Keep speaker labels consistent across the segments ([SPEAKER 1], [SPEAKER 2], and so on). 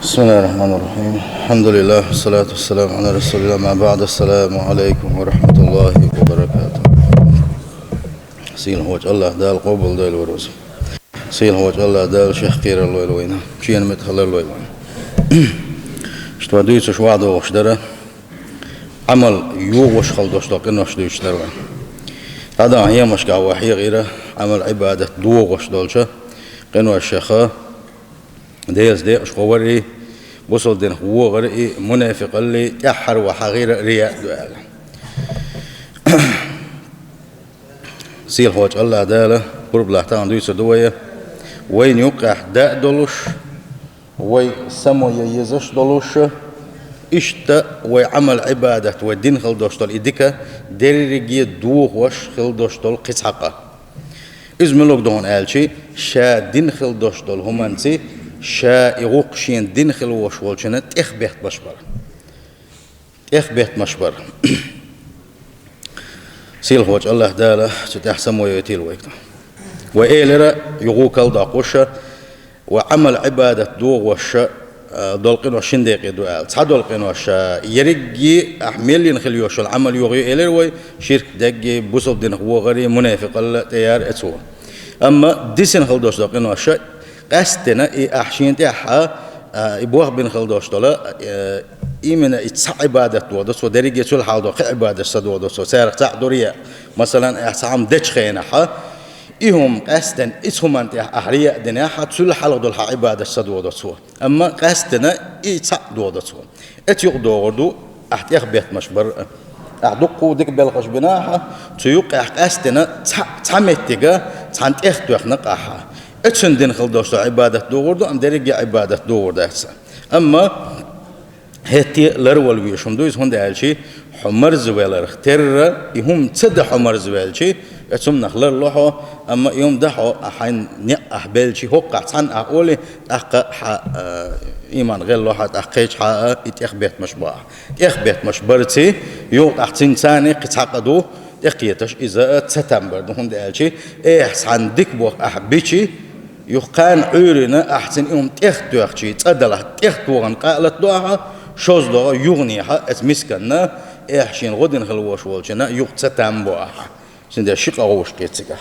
[SPEAKER 1] بسم الله الرحمن الرحيم. الحمد لله والصلاة والسلام على رسول الله. ما بعد. السلام عليكم ورحمة الله وبركاته. سيل هوج الله دال قبول دال وروز. سيل هوج الله دال شيخ قير الله لوينا. شين متخلى الله لوينا. اشتوديت شو وعده وشدره. عمل يوغش خلدوش لكن وشدوش دروان. هذا هي مشكلة وحية غيره. عمل عبادة دوغش دولشة. قنوا الشيخة. ديز دي أشقوري وصل دين هو غير منافق اللي يحر وحغير رياء دعاء سيل هوج الله داله قرب الله تعالى دويس دوية وين يوقع داء دولش وي سمو ييزش دولش إشتا ويعمل عبادة والدين خلدوش دول إديكا ديريجي دوغ وش خلدوش دول قصحقا إزملوك دون آلشي شا دين خلدوش دول همانسي شا يغوقشين دين خلوش والشنا تخبيت مشبر تخبيت مشبر سيل هوج الله داله تتحسم ويتيل ويكتا وإيلرا يغوك الداقوشا وعمل عبادة دوغ وشا دولقين وشين ديقي دوال تصدولقين وشا يرجي أحملين خليوش العمل يغي إيلر وي شرك دقي بوصل دين هو غري منافق الله تيار اتسو أما ديسين خلدوش دولقين وشا قصدنا أحشين تاعها يبوغ بين خلدوش طلا إيمنا يتصع عبادة ودوس ودريجة سول حاضر عبادة صد ودوس سارق تاع دورية مثلا أحسام دش خينها إيهم قصدنا إسهم أنت أحرية دنياها سول حلق دول عبادة صد ودوس أما قصدنا يتصع ودوس أتيق دوردو أحتيق بيت مشبر أعدقو ديك بالقش بناها تيوق قصدنا تعمتيجا تعنتيخ نقاها اتشن دين خلدوش عبادة دوغردو أم دريجي عبادة دوغردو أحسن أما هتي لرول ويشم دويس هون دالشي حمر زوالر اختر يهم تصد حمر زوالشي اتشم نخلر لحو أما يوم دحو أحين نقح بالشي هو قعتان أقولي أحق إيمان غير لحات أحقيش حق يتخبيت مشباح يخبيت مشبرتي يوم أحسن ثاني قتعقدو يقيتش إذا تسمبر هون دالشي إحسن ديك بوخ أحبيشي يقان عيرنا أحسن يوم تختوخشي تصدله تختوغن قالت دوها شوز دوها يغنيها اسمسكنا إحشين غدن خلوش والشنا يقتتم بوها سند الشقة غوش كيتسكها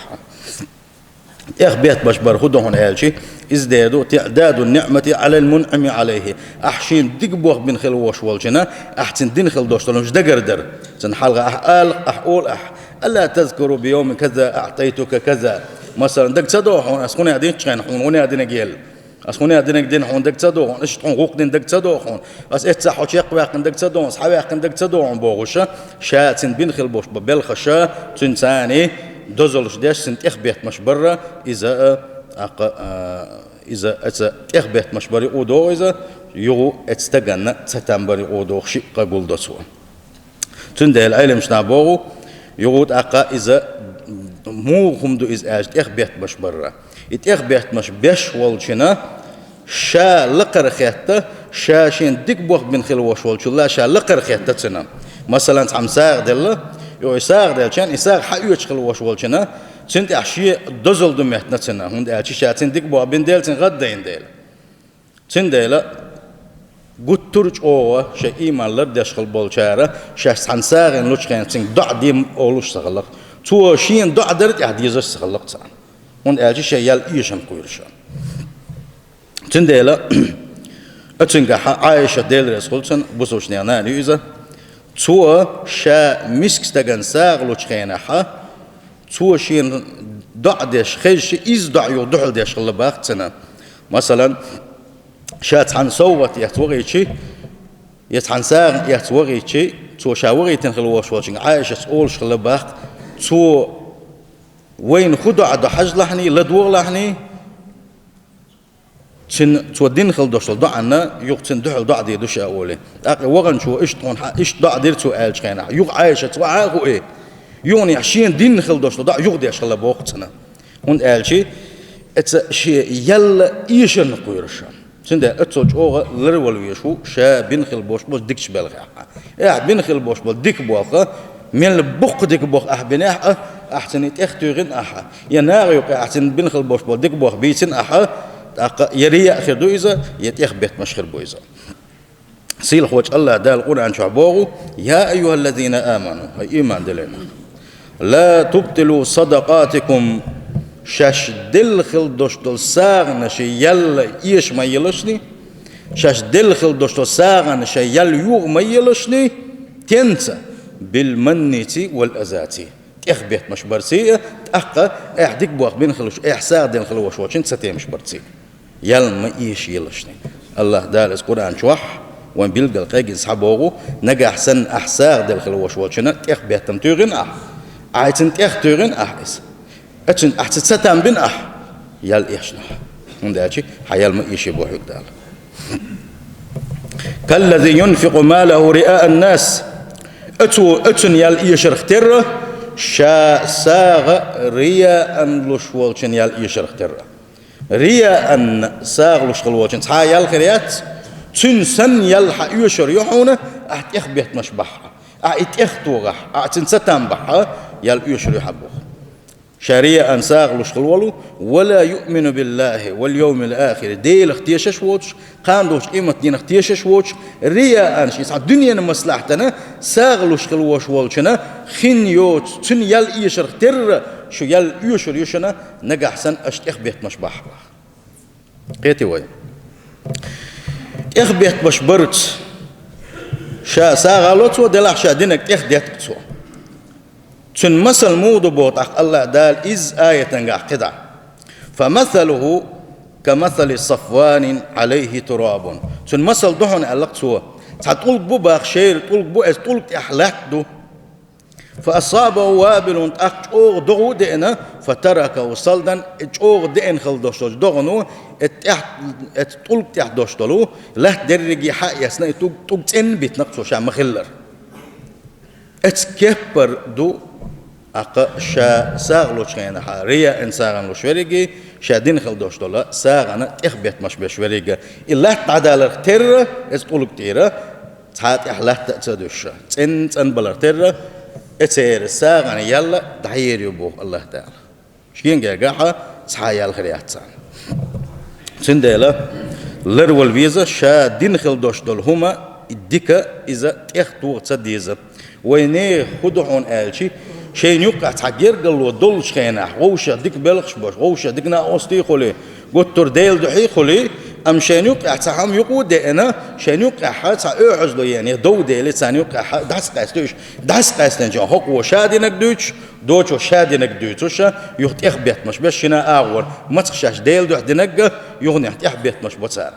[SPEAKER 1] بيت بشبر خدهم هالشي ازدادوا تعداد النعمة على المنعم عليه أحشين دقبوخ بن خلوش والشنا أحسن دين خلدوش طلوش دقردر سن حلقة أحقول ألا تذكروا بيوم كذا أعطيتك كذا مثلا دك تصدوحون أسخوني أدين تشين حون وني أدين جيل أسخوني أدين دين حون دك تصدوحون إيش تحون غوق دين دك تصدوحون أس إتصح وشيق واقن دك تصدوحون صحابي واقن دك تصدوحون بوغشة شاتين بين خلبوش ببلخشة تنساني دوزلش داش سنت إخبيت مش برا إذا إخبيت مش بري أودو إذا يغو اتستجنا ستامبري أودو شيء قبول دسوا تنده العلم مش نابوغو يغود إذا مو هم دو إز إخبيت مش برا إخبيت مش بيش والشنا شا لقر خيطة شاشين ديك بوخ بن خلوش والشلا شا لقر خيطة تنا مثلا عم ساق دله يو يساق دل كان يساق حيوش خلوش والشنا سنت أحشي دزل دميتنا تنا هند أشي شاتين ديك بوخ بن دل تن غدين دل تن دل قد ترج أوه شيء إيمان لردش خل بالشارع شاس عن ساقين لوش كان تن ضع ديم أولوش سغلق تو شين ضع درت يحديزش سغلق تان هند أشي شيء يال إيشان قويرشان تن دل أتنجح عايشة دل رسولتن بسوش نيانا نيوزا تو شا مسك استجن ساق لوش كينها تو شين ضع دش خيش إز ضع يضع دش خل باختنا مثلا شات عن صوت يتوغيشي يتعن ساق يتوغيشي تو شاوغي تنخلوش واشين عايشة أولش خل باخت تو وين خدوا عد حج لحني لدور لحني تن تودين خل دوش ضعنا يقتن دحل ضع دي دوش أولي وغن شو إيش طون إيش ضع دير سؤال كنا يق عايشة وعاقو إيه يوني عشين دين خل دوش ضع يقديش خل بوقتنا هون قال شيء اتس شيء يلا إيشن قيرشان سنده اتسوج أوغا لرول ويشو شا بين خل بوش بوش ديكش بالغا بين خل بوش بوش ديك بوخا من البق ديك بوخ بناح أحسن يتختيرن يناغ يوقع أحسن بين خل بوش بوش ديك بوخ بيتن يري آخر دويزة يتيخ بيت مشخر بويزة سيل خوش الله دال القرآن شعبوه يا أيها الذين آمنوا هاي إيمان دلنا لا تبطلوا صدقاتكم شاش دل خل دوشتل ساغن شي يل إيش ما يلشني شاش دل خل دوشتل ساغن شي يل يوغ ما يلشني تنسى بالمنتي والأزاتي تخبيت مش برسي تأقى احدك بوق بين خلوش احساق دين خلوش وشين ستي مش برسي يل ما إيش يلشني الله دال القرآن شوح وين بيلقى القاقي صحابوغو نجا أحسن أحساق دين خلوش وشين تخبيت تمتوغن عايتن تخبيت أحس أتن أحسن ستان بين يل إيشنا ونداتي حيال ما إيش يبوحك دال كالذي ينفق ماله رئاء الناس أتن يل إيش اختر شا ساغ رياء لشوالشن يل إيش اختر رياء ساغ لشوالشن تحا يل خريات تنسن يل حيوشر يحونا أحت إخبيت مشبحها أحت إختوغح أحت ستان بحها يل إيشر يحبوه شريعة أنساغ لشغلولو ولا يؤمن بالله واليوم الآخر ديل اختيشش ووش قاندوش قيمة دين اختيشش ووش رياء أنش يسعى الدنيا مصلحتنا ساغ لشغلوش والشنا خين يوش تن يل إيشر اختر شو يل يوشر يوشنا نجا حسن أشت إخبيت مشبح قيتي وين إخبيت مشبرت شا ساغ لوتو دلع شا دينك إخديت كتو تن مثل مودو بوت الله دال إز آية قدع فمثله كمثل صفوان عليه تراب تن مثل دهن ألقت سوا تقول بو باخشير تقول بو أز تقول أحلاتدو فأصابه وابل أخشوغ دغو دئنا فتركه صلدا أخشوغ دئن خلدوشتو دغنو تقول تحدوشتلو له درجي حق يسنا تقول تن بيتنقصو شام مخلر اتكبر دو أق شا ساغلو شينا حريا إن ساغن لشوريجي شادين خلدوش دولا ساغنا إخبيت مش بشوريجي إلا تعدل تر إسقول كتيرة تحت إحلاه تأتدوش تن بلر تر إتير ساغنا يلا دحير يبوه الله تعالى شين جاها تحيا الخريات سان سندلا لرول فيزا شادين خلدوش دول هما الدكا إذا تأخذوا تصديزة وينه خدعون آلشي شيء يقع تحجر قالوا دول شخينا غوشة ديك بلغش باش غوشة ديكنا أصلي خلي قلت ديل دحي خلي أم شيء يقع تحم يقود أنا شيء يقع حتى أعزله يعني دو ديل ثاني يقع داس قاستن جا حق وشادينك دوتش وشادينك دوتش يخت إخبيت مش بس شنا أول ما تخشاش ديل دح دينك يغني يخت إخبيت مش بتصير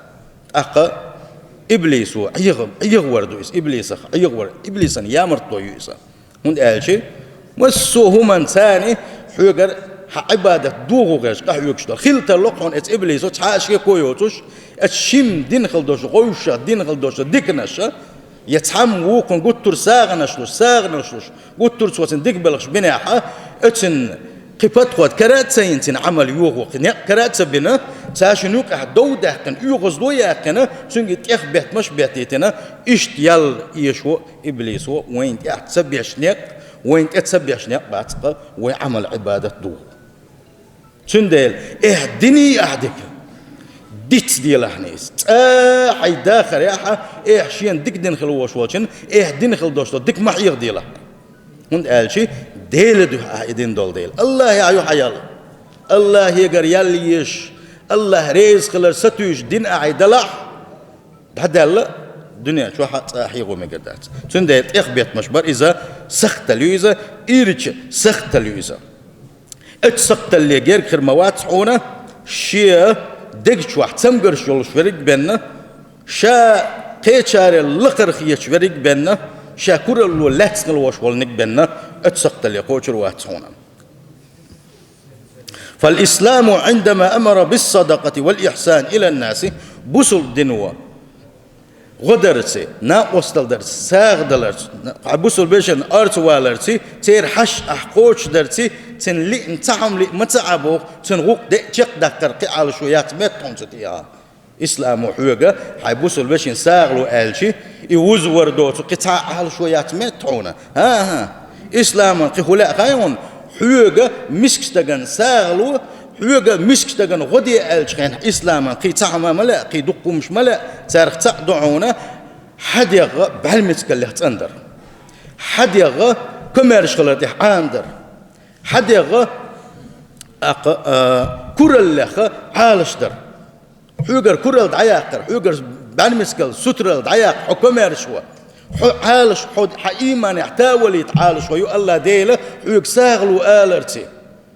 [SPEAKER 1] أقا إبليس يغور دويس إبليس يامر طويسا هند آلشي والسو هما ثاني حجر عبادة دوغو غيش كحيوكشتر خلت اللقون إت إبليس وتحاشي كويوتوش اتشم دين خلدوش غوشة دين خلدوش ديكنش يتحم ووكن قطر ساغنشلوش قطر سواتن ديك بلغش بناحة اتن قبط قد كرات سينتين عمل يوغو كرات سبنا ساشن يوقع دودة كان يوغز دويا كان سنجي تيخبت مش بيتيتنا اشت يل يشو إبليس وين تسبيح شنيق وين تسبيح شنيق بعتقى وعمل عبادة دو سندل اهدني أهدك ديت ديال حنيس حي داخل ياها شين ديك دين خلوش واشن دين خلدوش ديك محيغ ديلا هند قال شي ديل دو ايدين دول ديل الله يا ايها حيال الله يقر يليش الله ريز خلر ستوش دين اعيدلا هذا دنيا شو حيغو مقدات سندل اخبيت مشبر اذا سخت ليزا ايرج سخت ليزا اتسخت اللي غير خرموات حونه شي دق شو احتمقر شو الشريك بيننا شا قيتشار اللقر خيش شريك بيننا شا كور اللولات نلوش والنك بيننا اتسقط اللي قوتر واتسونا فالإسلام عندما أمر بالصدقة والإحسان إلى الناس بوصل دنوا غدرتي ناقص درس ساغ دلرت بوصل بيشن أرت والرتي تير حش أحقوش درتي تن لي انتعم لي متعبو تن غوق دي تيق دكتر قي على شويات متون تتيا إسلام وحوجة حيبوصل بيشن ساغلو ألشي يوز وردوت قطع على شويات متونا ها إسلام قي خلا خايون حوجة مسكستجن ساغلو حوجا مسك تجن غدي الشين إسلاما قي تعمى ملا قي دقومش ملا تارخ تعدعونا حد يغ بعلمسك اللي تندر حد يغ كمارش خلاتي عاندر حد يغ كورل لخ عالشدر حوجر كورل دعياقر حوجر بعلمسك سترل دعياق حكمارش هو عالش حد حإيمان يحتاول يتعالش ويو الله ديله حوج ساغلو آلرتي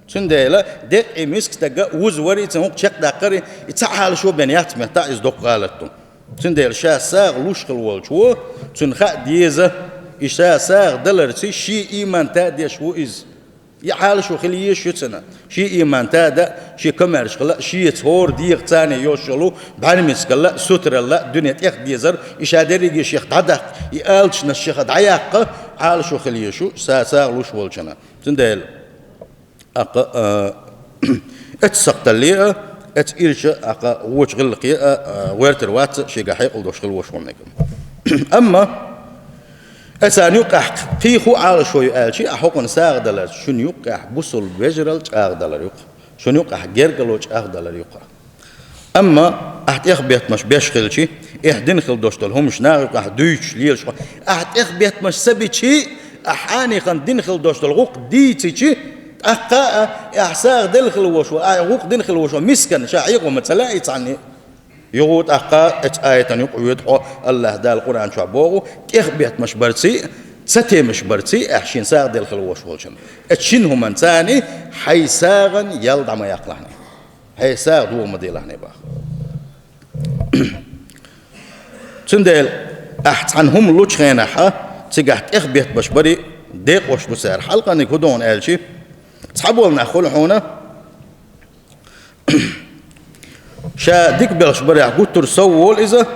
[SPEAKER 1] سنديلا دق مسك تجا وزوري تنوق شق دقري يتعال شو بنيات متاع يزدق قالتهم سنديل شا ساغ لوشقل والشو تنخا ديزه إشا ساغ دلرتي شي إيمان تادي شو إز يحال شو خليه شتنا شي إيمان تادا شي كمرش قلا شي تهور ديق تاني يوشلو بعلمس قلا ستر الله دنيا تيخ ديزر إشا دريجي شيخ تعدق يقالش نشيخ دعياق حال شو خليه شو ساغ لوش والشنا سنديل اتسقط اللي اتيرش وش غلقي ويرتر وات شي قاحيق ودوش غلوش ونكم اما اتان يقع قيخو على شوي قال شي احقن ساغ دلر شن يقع بوصل فيجرال اغ دلر يقع شن يقع جرجلوش اغ دلر يقع اما احت اخبيت مش بيشغل شي احدن خل دوشتل هم شنا يقع دوش ليش احت اخبيت مش سبي شي احاني خن دين خل دوشتل غوق ديتي شي أقا إحساق دلخل وشو أعوق دلخل وشو مسكن شاعيق ومتلا يتعني يقول أقا آية يقعد الله دا القرآن شعبوه إخبيت مش برسي ستي مش برسي أحشين ساق دلخل وشو شن أتشينه من ثاني حيساغن يلدع ما يقلعني حيساغ دو مديلعني باخ تندل أحت عنهم لوش خيناحا تقعت إخبيت مش بري ديق وش بسير حلقة نكودون آلشي صحابوا لنا أخول حونا شا ديك بلش بريع قلت رسول إذا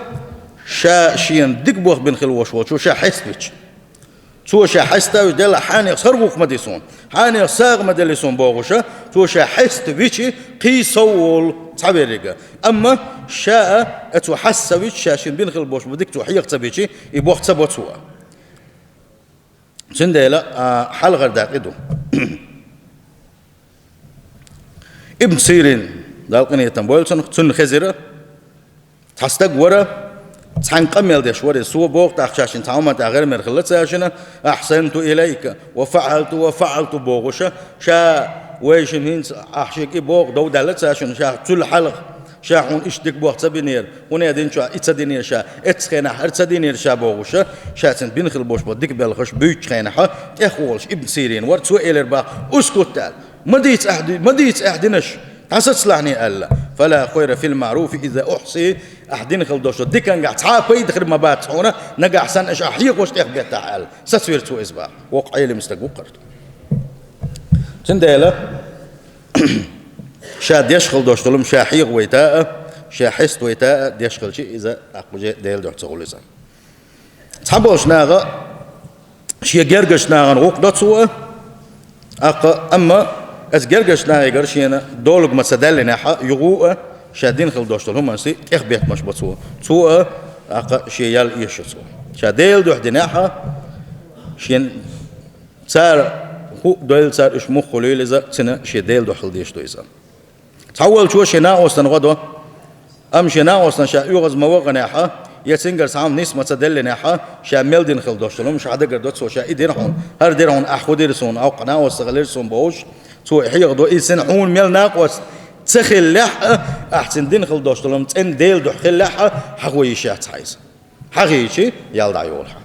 [SPEAKER 1] شا شين ديك بوخ بين خلوش وشو شا حسبتش تو شا حستا ودل حاني صرفوك مديسون حاني صاغ مدلسون بوغشا تو شا حست بيشي قي سول تعبيرك أما شا أتو حسويش شاشين بين خلوش بديك تو حيق تبيشي يبوخ تبوتوا سنديلا حال غير داقدو ابن سيرين دالقني يتنبول تن خزيرة تحستق ورا تنقمل دش ورا سو بوق تخشاشين تعمل تغير مرخلت ساشنا أحسنت إليك وفعلت بوغشة شا ويشن هين أحشيك بوق دو دلت ساشنا شا تل حلق شا حون إشتك بوق تبينير هنا دين شا إتسدينير شا إتسخنا إتسدينير شا بوغشة شا تن بينخل بوش بديك بالخش بيج خينها تأخولش ابن سيرين ورد سو إلى ربا أسكت تال ما ديت أحدنش حسد سلعني ألا فلا خير في المعروف إذا أحصي أحدين خلدوش ديكان قاعد تعاقي دخل ما بات هنا نقع حسن إيش أحيق وش تأخذ تعال سسوير تو إسباع وقعي لي مستقبل قرط تنديلا شاد يشغل دوش تلوم شاحيق ويتاء شاحست ويتاء يشغل شيء إذا أقوى ديل دوح تقول إذا تحبوش ناغا شيء جرجش ناغا وق دوتسوه أما أتجرجش ناغا قرشينا دولق ما تدل ناحا يغوء شادين خل دوش تلوم أنسي إخبيت مش بتسوه سوء شيء يال يشتسوه شاديل دوح دناحا شين صار هو ديل صار إيش مخ خليل إذا سنة شيء ديل دوح خلديش تو إذا تحول شو شناء وصن غدوة أم شناء وصن شا يغز موقع ناحا يتسنجر سام نسمة تدل ناحا شا ميلدين خل دوش تلوم شا عدقر دوت سو شا إديرهم هر ديرهم أخوديرسون أو قناة وصغليرسون بوش سو حيغدو إنسان عون ميل ناقوس تخل لح أحسن دين خل دوش تلوم تن ديل دوح خل لح حقوي شات حيز حقيقي يالدع يولها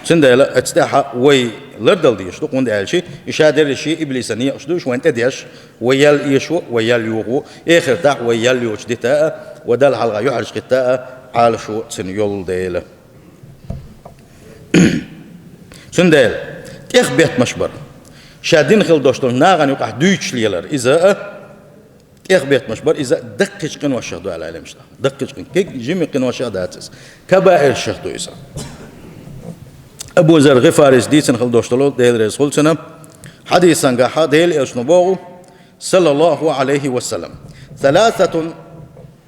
[SPEAKER 1] سندلا اتستاح وي لردل ديش تقول ده شيء يشادر شيء إبليسانية أشدوش وين تديش ويال يشوا ويال يوغو آخر تاع ويال يوش دتاء ودل حلقة يحرش قتاء على شو سنيول ديله سندل إخبيت مشبر شادين خل دوشتون ناغن يقع دويش ليلر إذا إخبيت مشبر إذا دقش قن وشهدو على العالم شتا دقش قن كيك جيمي قن وشهد هاتس كبائر شهدو إذا أبو ذر غفاري ديسن خل دوشتلو ديل رسول سنة حديثا قاحا ديل إشنبوغو صلى الله عليه وسلم ثلاثة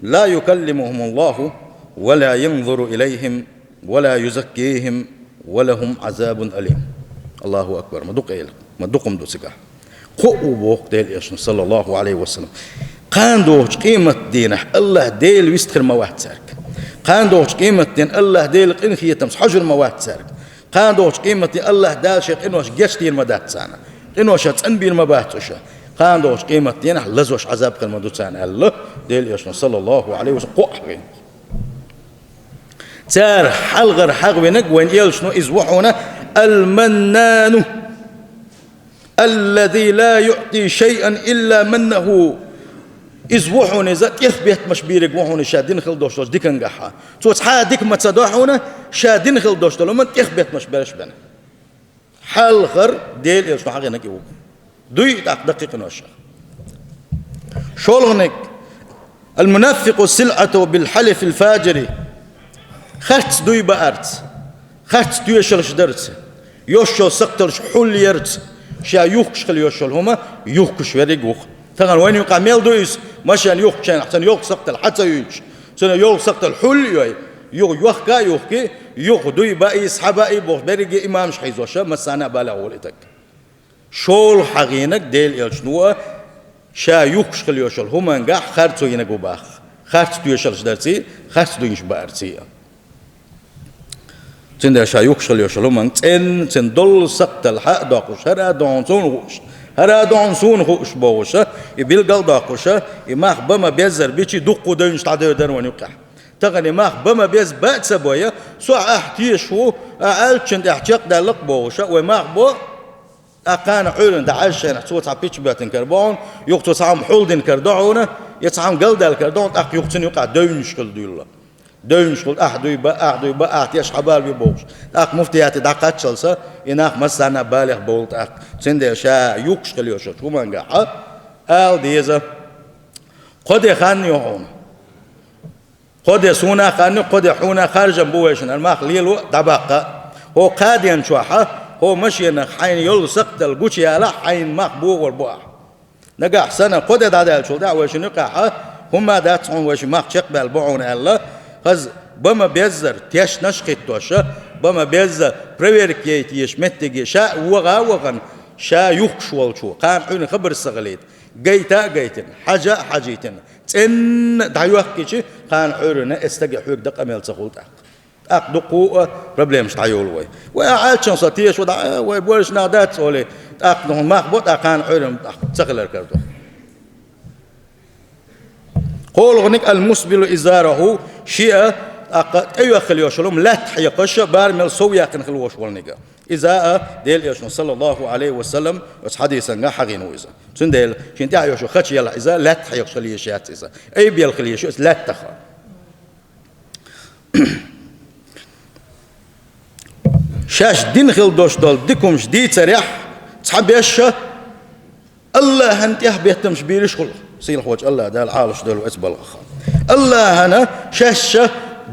[SPEAKER 1] لا يكلمهم الله ولا ينظر إليهم ولا يزكيهم ولهم عذاب أليم الله أكبر مدق إليك ما دقم دوسقة قو بوق ديل يشن صلى الله عليه وسلم قاندوش قيمة دينه الله ديل ويستخر مواد سارك قاندوش قيمة دين الله ديل قنخية تمس حجر مواد سارك قاندوش قيمة دين الله دال شيخ إنوش جشتين مدات سانا إنوش تنبير مباتوشة قاندوش قيمة دينه لزوش عذاب قلمدو سانا الله ديل يشن صلى الله عليه وسلم قو حقين تار حلغر حغوينك وين يلشنو إزوحونا المنان الذي لا يعطي شيئا إلا منه إزوحونا ذات يثبت مشبيرك وحونا شادين خل دوشتوش ديكن قحا توت حاديك ما تصدوحونا شادين خل دوشتوش لما يثبت مشبيرش بنا حلغر ديل يلشنو حقينك يوب دوي دقيق نوشا شولغنك المنافق سلعته بالحلف الفاجر خرت دوي بارت خرت دوي شلش درت يوشل سقتلش حل يرت شا يوخش خل يوشل هما يوخش وريق وخ تغن وين يقع ميل دويس ماشان يوخ شان حتى يوخ سقتل حتى يوش سنة يوخ سقتل حل يوي يوخ يوخكي يوخ دوي بايس حباي بوخ بريق إمام شحيز وشا مسانا بالا ولتك شول حقينك ديل يلشنوه شا يوخش خل يوشل هما نقاح خرت وينك وباخ خرت دوي شلش درتي خرت دويش بارتي تندر شايوك شل يشلومن تن دل سقط الحق داقوش هرا دونسون غوش هرا دونسون غوش باوشة يبيل قال داقوشة يماخ بما بيزر بيشي دقو دنش تعدي در ونيقح تغني ماخ بما بيز بات سبويا سو احتيش هو االشن احتيق دالق باوشة وماخ بو اقان حولن دعشن سو تعبيش باتن كربون يقتو تعم حولدن كردعونه يتعم قل دال كردون اق يقتن يقع دونش كل ديلا دونش قلت أحدوي بقى أحتياش حبال بيبوش أك مفتيات دقات شلسة إنك مسنا بالغ بولت أك سند شا يوكش خليوش شو ما نجح آل ديزا قد خان يهون قد سونا خان قد حونا خارج بويشن الماخ ليلو دبقة هو قادين شوحة هو مشي حين يلصق الجوشي على حين مقبوغ والبوع نجح سنة قد دعدا شو دعوة شنو قاحة هم داتهم وش ماخ شقبل بوعون الله خز بما بيزر تيش نشقت توشة بما بيزر بريورك يتيش متجي شاء وغن شاء يخش والشو قام حين خبر الصغليت جيتن حاجيتن تن دعوة كيشي قام حيرنا استجي حيك دق أميل سخولت دقوا بروبليمش تعيول وي وعاد شان صتيش ودا ويبورش نادات ولا نهم مخبوط قام حيرنا سخلر كردو قول غنك المسبل إزاره شيء أيوة خليوش لهم لا تحيقش بارمل سويا كن خلوش والنجا إذا ديل يشون صلى الله عليه وسلم حديثا جا حقين وإذا تنديل شنتي عيوش خش يلا إذا لا تحيقش ليشات إذا أي بيل خليش لا تخا شاش دين خل دوش دول ديكم جديد سريح تحبيش الله أنت يحبيتمش بيرش خلق سيل خوج الله ده العالش ده الاسبل الخا الله هنا شاش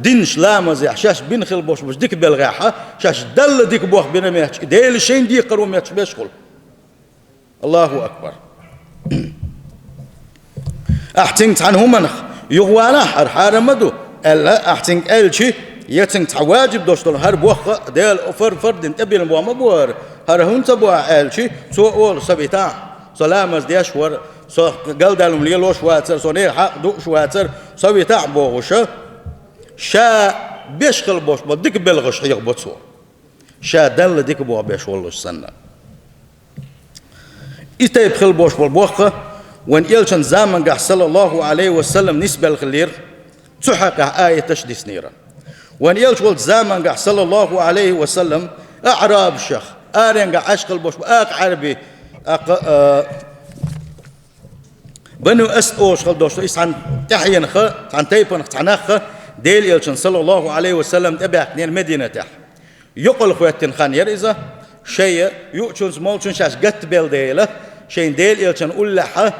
[SPEAKER 1] دينش لا مزيح شاش بين خل بوش بوش ديك بالغاحة شاش دل ديك بوخ بين مياتش ديل شين دي قرو مياتش بيشغل الله أكبر أحتنت عنهم منخ يغوانا حر مدو ألا أحتنت ألشي يتنت حواجب دوشتل هر بوخ ديل فرد انتبه المبوع مبور هر هون تبوع ألشي سو أول سبيتان سلامز ديش ور سو قال دالهم ليلو شواتر سونير حق دو شواتر سوي تعبو وشا شا بيشخل بوش بديك بلغش يغبط سو شا دل ديك بو بيش والله سنة إتى بخل بوش بالبوخة وان يلشن زامن قح صلى الله عليه وسلم نسبة الخلير تحقق آية تشديس نيرا وان يلشن زامن قح صلى الله عليه وسلم أعراب شخ آرين قح عشق البوش آق عربي بنو أوش خل دوشتو إس عن تحين خ عن تيبن عناخ ديل يلشن صلى الله عليه وسلم تبع نير مدينة تح يقول خواتين خان يرزا شيء يؤشن سمولشن شاش قت بيل ديله شين ديل يلشن أول لحة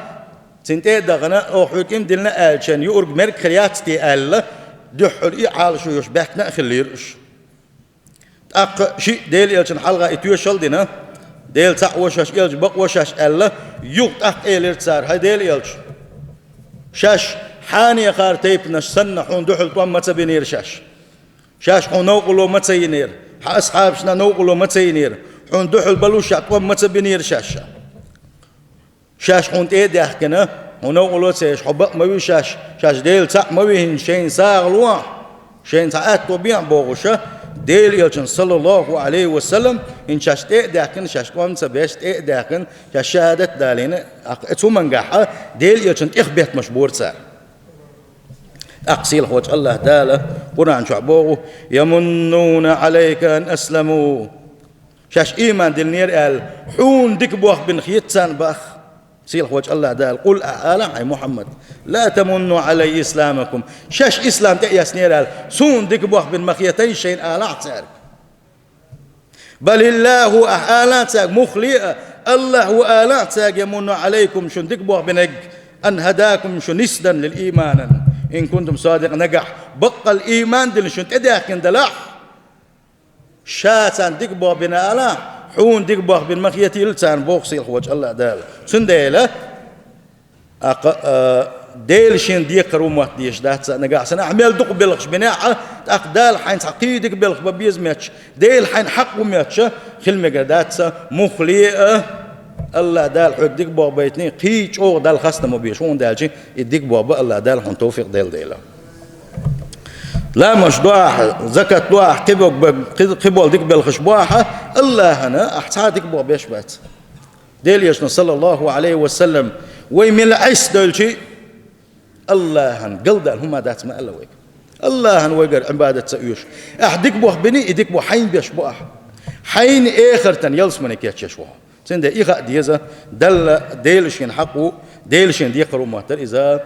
[SPEAKER 1] سنتي دغنا أو حكيم دلنا ألشن يورج مرك خيات تي ألا دحر إعال شو يشبهنا خليرش شيء ديل يلشن حلقة إتيوشل دينا ديل تاع وشاش يلج بق وشاش ألا يوقت إيلر صار هاي ديل يلج شاش حاني خار تيبنش سنة حون دحل طوام ما تبينير شاش حون نوقلو ما تينير أصحابنا نوقلو ما تينير حون دحل بلوش عطوان متبنير شاشة شاش حون تيدي أحكنا هنا قلوا سيش حبق موي شاش ديل تاق موي شين ساغلوا شين ساعات طبيعة بوغشة ديل يلجن صلى الله عليه وسلم إن شاش تيدي أحكن شاش قوام سبيش تيدي أحكن شاش شهادة دالين اتو منقاحة ديل يلجن إخبيت مشبور سار أقسيل خوش الله داله قرآن شعبوه يمنون عليك أن أسلموا شاش إيمان دل نير قال حون ديك بوخ بن خيتسان باخ سيل خوش الله دال قل أعلم أي محمد لا تمنوا علي إسلامكم شاش إسلام تأيس نير قال سون ديك بوخ بن مخيتين شين آلات سارك بل الله أحالات ساق مخلئة الله وآلات ساق يمن عليكم شون ديك بوخ بنك أن هداكم شو نسدا للإيمان إن كنتم صادق نجح بقى الإيمان دل شون تداكن دلاح شاتان ديك بوخ بنا آلا حون ديك بوخ بن مخيتي لسان بوخ سيل خوش الله دال سنديلة ديل شين ديك رومات ديش دات نجح سنة عمل دق بلخش بناعة أقدال حين عقيدك بلخ ببيز ماتش ديل حين حق ماتش خلمة قدات مخليئة الله دال حق ديك بوخ بيتني قيش أو دال خاصة مبيشون دالشي الديك بوخ الله دال حن توفيق ديلا لا مش دواح زكاة دواح قبل ديك بلخش بواحة الله هنا أحتاجك بوخ بيش بات ديل يشن صلى الله عليه وسلم ويمل عيس دولشي الله هن قلد هم دات ما الله ويك الله هن ويقر عبادة سيوش أحدك بوح بني إدك بو حين بيش بوح حين آخرتن يلس منك يتششوها سند إيخا ديزا دل ديلشين حقو ديلشين ديقروا مهتر إذا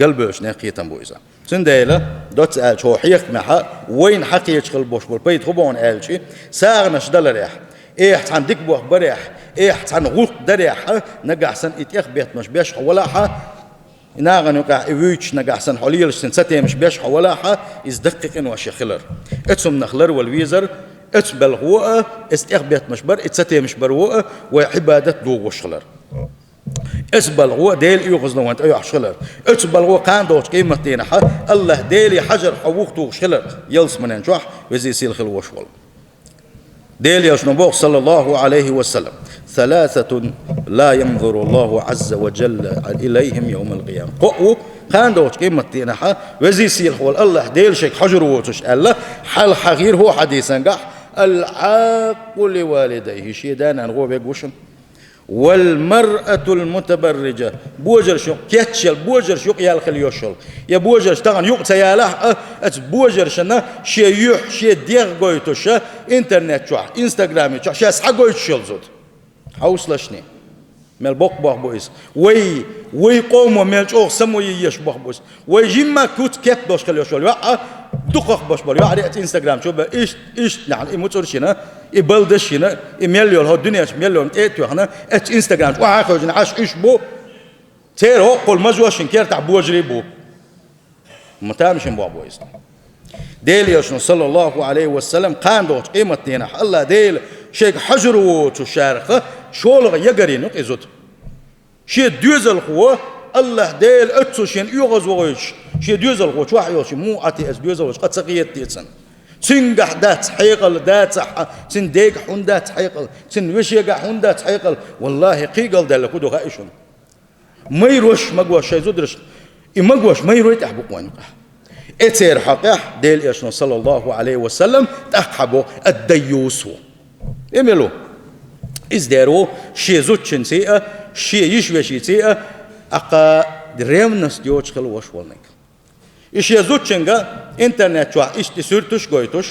[SPEAKER 1] قلبش ناقيتن بو إذا سند إيلا دوت سأل شو حيق محا وين حقي يشغل بوش بول بيت خبون آلشي ساغنش دل ريح إيه حتان ديك بوح بريح إيه حتان غلق دريح نقع سن إتيخ بيت مش بيش ولا حا ناغن يقع إيويتش نقع سن حليل سن ستي مش بيش ولا حا إزدقق إن وشي خلر إتسم نخلر والويزر إتس بلغوء إستيخ بيت مش بر إتستي مش بروء وعبادة دوغ وش خلر إتس بلغوء ديل يغزنو وانت أيوح شخلر إتس بلغوء قان دوش قيمة تينحا الله ديلي حجر حووق دوغ شخلر يلس منين شوح وزي سيل خل وشول ديل يشنبوغ صلى الله عليه وسلم ثلاثة لا ينظر الله عز وجل إليهم يوم القيامة قوة خان دوش قيمة تينحا وزي سيل حول الله ديل شيك حجر ووتش الله حال حغير هو حديثا قح العاق لوالديه شيدانا نغوب يقوشن والمرأة المتبرجة بوجر شو كيتشل بوجر شو يال خليوشل يا بوجر تغن يقطع يا له ات بوجر شنا شي يح شي ديغ قويتوش انترنت شو انستغرام شو شي اسحق قويتشل زود حوصلشني مال بوق بوق بويس وي قوم مال شو سمو يش بوق بويس وي جيما كوت كيت دوش خليوشل دقق باش بال يعني انستغرام شو ايش يعني موتورشنا يبلدشنا مليون هو الدنيا مليون ايتو هنا ات انستغرام واخرج عاش ايش بو تير هو قول مزوشن كير تاع بوجري بو متامشن بو بويس ديل يشن صلى الله عليه وسلم قام دوت قيمتنا الله ديل شيك حجر وتو شارخه شولغ يقري نق يزود شي دوزل هو الله ديل اتسوشين يغزوش شي دوزل هو واحد يوشي مو اتي اس دوزل قد سقيت تيتسن سنجح دات حيقل دات سن ديك حون دات حيقل سن وشيقع حون دات حيقل والله قيقل دال كودو غايشون ما يروش مقوش شي زودرش مقوش ما يروي تحبق وينقح اتير حقح ديل يشنو صلى الله عليه وسلم تحبو الديوسو املو ازدارو شي زوتشن سيئة شي يشوي شي سيئة اقا دريمنس ديوش خلو وش والنك إيش يزوجينغا إنترنت شو إيش تسيرتوش قويتوش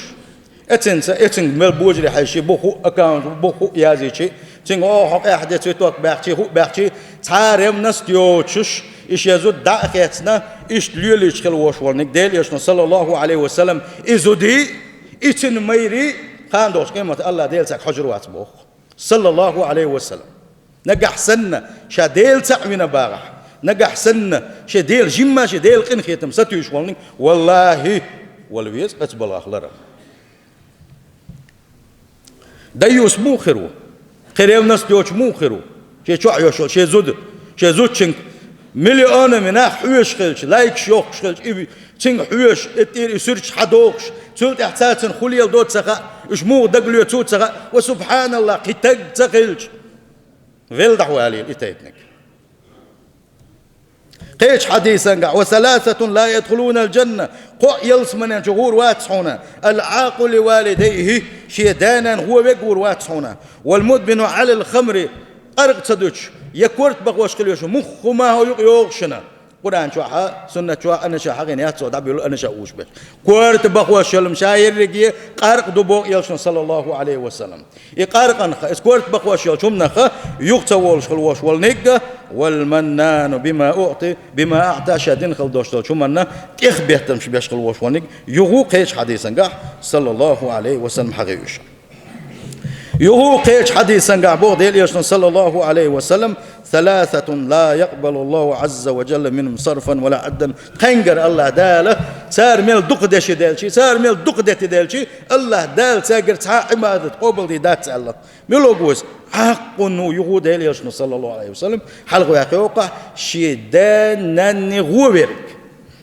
[SPEAKER 1] إتسن مل بوجري حيشي بوخو أكاونت بوخو يازيشي تين حق أحد توك بحشي هو بحشي تعرم ناس ديوتشش إيش يزود داخلنا إيش ليش خلوش والنك ديل يشنا صلى الله عليه وسلم إزودي إتن ميري خاندوش كلمة الله ديل سك حجروات بوخ صلى الله عليه وسلم نجح سنة شاديل تعمين باغح نجح سنة شديل جمّا شديل قن خيتم ستيش والني والله والويز أتبل أخلرا ديوس مو خيرو خيريو ناس ديوش مو خيرو شيء شو عيوش شيء زود شنك مليون من حوش خلش لايك شوق خلش إبي تين حوش إتير يسرش حدوقش تولت إحساسن خليل دوت سخا إشمو دقليو توت سخا وسبحان الله قتق تخلش فيل دحوالي الإتايتنك قيش حديثا وثلاثة لا يدخلون الجنة قو يلس من جغور واتسحونا العاقل لوالديه شيدانا هو بيقور واتسحونا والمدمن على الخمر أرق تدوش يكورت بقوش قليوش مخ ما هو يغشنا قرآن شوحة سنة شوحة أنا شوحة غنيات صوت عبيلو أنا شاوش بش كورت بقوش المشاير رجي قارق دبوق يلشن صلى الله عليه وسلم يقارق أنخا إسكورت بقوش يلشم نخا يغتوالش خلوش والنقة والمنان بما أعطى شادين خلدوش تلشم أنه تخبيهتم شبيش خلوش والنق يغو قيش حديثا صلى الله عليه وسلم حقيوش يهو قيش حديثا قعبوغ ديل يشن صلى الله عليه وسلم ثلاثة لا يقبل الله عز وجل منهم صرفا ولا عدا قنقر الله داله سار ميل دقدش دالشي سار ميل دقدت دالشي الله دال ساقر تحا عبادة قبل دي دات الله ميلو قوز حق يهو ديل يشن صلى الله عليه وسلم حلقوا يقوقع شيدانا غوبرك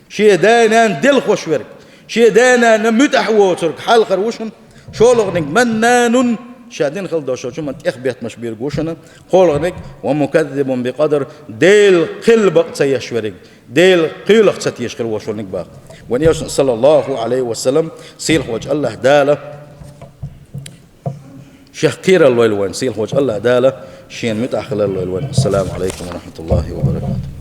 [SPEAKER 1] شيدانا دل خوشورك شيدانا متحوترك حلقر وشن شولغنك منان شادين خلدوش شو من إخبيت مش بيرجوشنا قولك ومكذب بقدر ديل قلب سيشورك ديل قيلق ستيشكر وشونك باق ونيوش صلى الله عليه وسلم سيل وجه الله داله شهقير الويلوين سيل وجه الله داله شين متأخر الويلوين السلام عليكم ورحمة الله وبركاته.